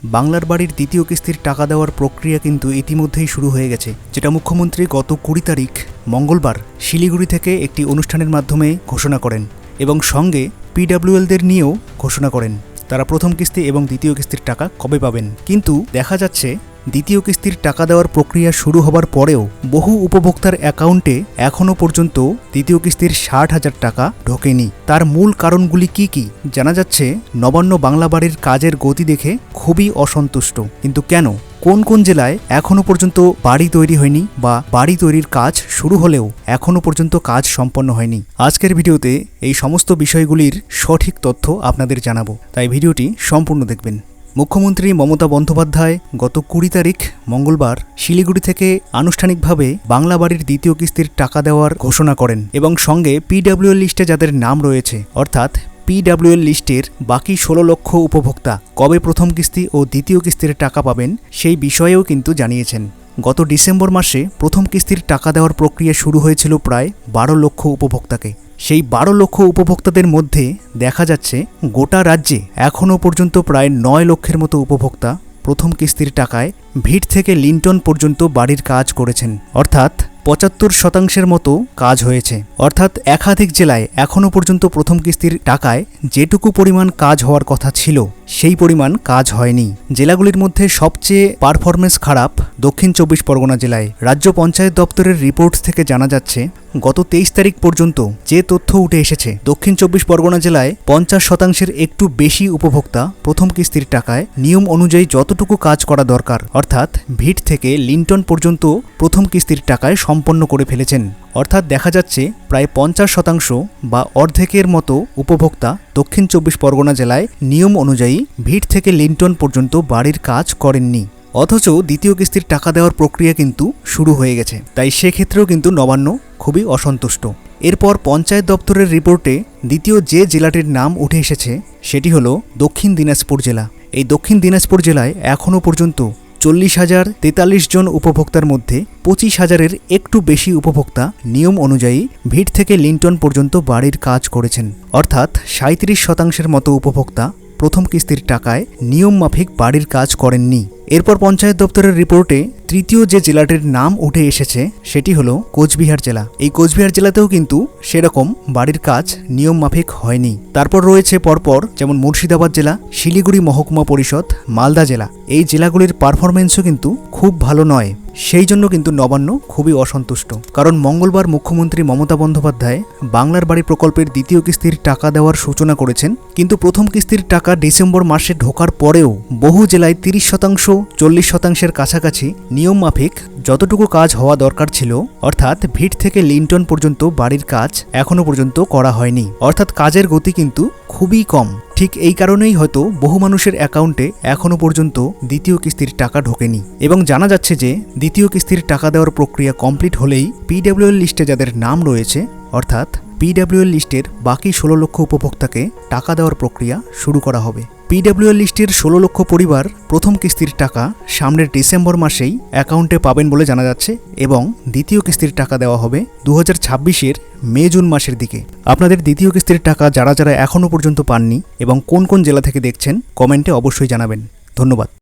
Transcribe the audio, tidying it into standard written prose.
বাংলার বাড়ির দ্বিতীয় কিস্তির টাকা দেওয়ার প্রক্রিয়া কিন্তু ইতিমধ্যেই শুরু হয়ে গেছে, যেটা মুখ্যমন্ত্রী গত 20 তারিখ মঙ্গলবার শিলিগুড়ি থেকে একটি অনুষ্ঠানের মাধ্যমে ঘোষণা করেন এবং সঙ্গে পিডব্লিউএলদের নিয়েও ঘোষণা করেন তারা প্রথম কিস্তি এবং দ্বিতীয় কিস্তির টাকা কবে পাবেন। কিন্তু দেখা যাচ্ছে দ্বিতীয় কিস্তির টাকা দেওয়ার প্রক্রিয়া শুরু হবার পরেও বহু উপভোক্তার অ্যাকাউন্টে এখনও পর্যন্ত দ্বিতীয় কিস্তির 60,000 টাকা ঢোকেনি। তার মূল কারণগুলি কি কি জানা যাচ্ছে, নবান্ন বাংলা বাড়ির কাজের গতি দেখে খুবই অসন্তুষ্ট। কিন্তু কেন, কোন কোন জেলায় এখনও পর্যন্ত বাড়ি তৈরি হয়নি বা বাড়ি তৈরির কাজ শুরু হলেও এখনও পর্যন্ত কাজ সম্পন্ন হয়নি? আজকের ভিডিওতে এই সমস্ত বিষয়গুলির সঠিক তথ্য আপনাদের জানাবো, তাই ভিডিওটি সম্পূর্ণ দেখবেন। মুখ্যমন্ত্রী মমতা বন্দ্যোপাধ্যায় গত 20 তারিখ মঙ্গলবার শিলিগুড়ি থেকে আনুষ্ঠানিকভাবে বাংলা বাড়ির দ্বিতীয় কিস্তির টাকা দেওয়ার ঘোষণা করেন এবং সঙ্গে পিডব্লিউএল লিস্টে যাদের নাম রয়েছে অর্থাৎ পিডব্লিউএল লিস্টের বাকি 16 লক্ষ উপভোক্তা কবে প্রথম কিস্তি ও দ্বিতীয় কিস্তির টাকা পাবেন সেই বিষয়েও কিন্তু জানিয়েছেন। গত ডিসেম্বর মাসে প্রথম কিস্তির টাকা দেওয়ার প্রক্রিয়া শুরু হয়েছিল প্রায় 12 লক্ষ উপভোক্তাকে। সেই 12 লক্ষ উপভোক্তাদের মধ্যে দেখা যাচ্ছে গোটা রাজ্যে এখনও পর্যন্ত প্রায় 9 লক্ষের মতো উপভোক্তা প্রথম কিস্তির টাকায় ভিট থেকে লিন্টন পর্যন্ত বাড়ির কাজ করেছেন, অর্থাৎ 75% মতো কাজ হয়েছে। অর্থাৎ একাধিক জেলায় এখনও পর্যন্ত প্রথম কিস্তির টাকায় যেটুকু পরিমাণ কাজ হওয়ার কথা ছিল সেই পরিমাণ কাজ হয়নি। জেলাগুলির মধ্যে সবচেয়ে পারফরমেন্স খারাপ দক্ষিণ 24 পরগনা জেলায়। রাজ্য পঞ্চায়েত দপ্তরের রিপোর্টস থেকে জানা যাচ্ছে গত 23 তারিখ পর্যন্ত যে তথ্য উঠে এসেছে, দক্ষিণ 24 পরগনা জেলায় 50% একটু বেশি উপভোক্তা প্রথম কিস্তির টাকায় নিয়ম অনুযায়ী যতটুকু কাজ করা দরকার অর্থাৎ ভিট থেকে লিন্টন পর্যন্ত প্রথম কিস্তির টাকায় সম্পন্ন করে ফেলেছেন। অর্থাৎ দেখা যাচ্ছে প্রায় 50% বা অর্ধেকের মতো উপভোক্তা দক্ষিণ 24 পরগনা জেলায় নিয়ম অনুযায়ী ভিট থেকে লিন্টন পর্যন্ত বাড়ির কাজ করেননি, অথচ দ্বিতীয় কিস্তির টাকা দেওয়ার প্রক্রিয়া কিন্তু শুরু হয়ে গেছে। তাই সেক্ষেত্রেও কিন্তু নবান্ন খুবই অসন্তুষ্ট। এরপর পঞ্চায়েত দপ্তরের রিপোর্টে দ্বিতীয় যে জেলাটির নাম উঠে এসেছে সেটি হলো দক্ষিণ দিনাজপুর জেলা। এই দক্ষিণ দিনাজপুর জেলায় এখনও পর্যন্ত 40,043 জন উপভোক্তার মধ্যে 25,000-এর একটু বেশি উপভোক্তা নিয়ম অনুযায়ী ভিট থেকে লিন্টন পর্যন্ত বাড়ির কাজ করেছেন, অর্থাৎ 37% মতো উপভোক্তা প্রথম কিস্তির টাকায় নিয়ম মাফিক বাড়ির কাজ করেননি। এরপর পঞ্চায়েত দপ্তরের রিপোর্টে তৃতীয় যে জেলাটির নাম উঠে এসেছে সেটি হলো কোচবিহার জেলা। এই কোচবিহার জেলাতেও কিন্তু সেরকম বাড়ির কাজ নিয়ম মাফিক হয়নি। তারপর রয়েছে পরপর যেমন মুর্শিদাবাদ জেলা, শিলিগুড়ি মহকুমা পরিষদ, মালদা জেলা। এই জেলাগুলির পারফরমেন্সও কিন্তু খুব ভালো নয়। সেই জন্য কিন্তু নবান্ন খুবই অসন্তুষ্ট, কারণ মঙ্গলবার মুখ্যমন্ত্রী মমতা বন্দ্যোপাধ্যায় বাংলার বাড়ি প্রকল্পের দ্বিতীয় কিস্তির টাকা দেওয়ার সূচনা করেছেন। কিন্তু প্রথম কিস্তির টাকা ডিসেম্বর মাসে ঢোকার পরেও বহু জেলায় 30%, 40%-এর কাছাকাছি নিয়ম মাফিক যতটুকু কাজ হওয়া দরকার ছিল অর্থাৎ ভিট থেকে লিন্টন পর্যন্ত বাড়ির কাজ এখনও পর্যন্ত করা হয়নি। অর্থাৎ কাজের গতি কিন্তু খুবই কম। ঠিক এই কারণেই হয়তো বহু মানুষের অ্যাকাউন্টে এখনও পর্যন্ত দ্বিতীয় কিস্তির টাকা ঢোকেনি। এবং জানা যাচ্ছে যে দ্বিতীয় কিস্তির টাকা দেওয়ার প্রক্রিয়া কমপ্লিট হলেই পিডব্লিউএল লিস্টে যাদের নাম রয়েছে অর্থাৎ পিডব্লিউএল লিস্টের বাকি 16 লক্ষ উপভোক্তাকে টাকা দেওয়ার প্রক্রিয়া শুরু করা হবে। পিডব্লিউএল লিস্টের 16 লক্ষ পরিবার প্রথম কিস্তির টাকা সামনের ডিসেম্বর মাসেই অ্যাকাউন্টে পাবেন বলে জানা যাচ্ছে এবং দ্বিতীয় কিস্তির টাকা দেওয়া হবে 2026-এর মে-জুন মাসের দিকে। আপনাদের দ্বিতীয় কিস্তির টাকা যারা যারা এখনও পর্যন্ত পাননি এবং কোন কোন জেলা থেকে দেখছেন কমেন্টে অবশ্যই জানাবেন। ধন্যবাদ।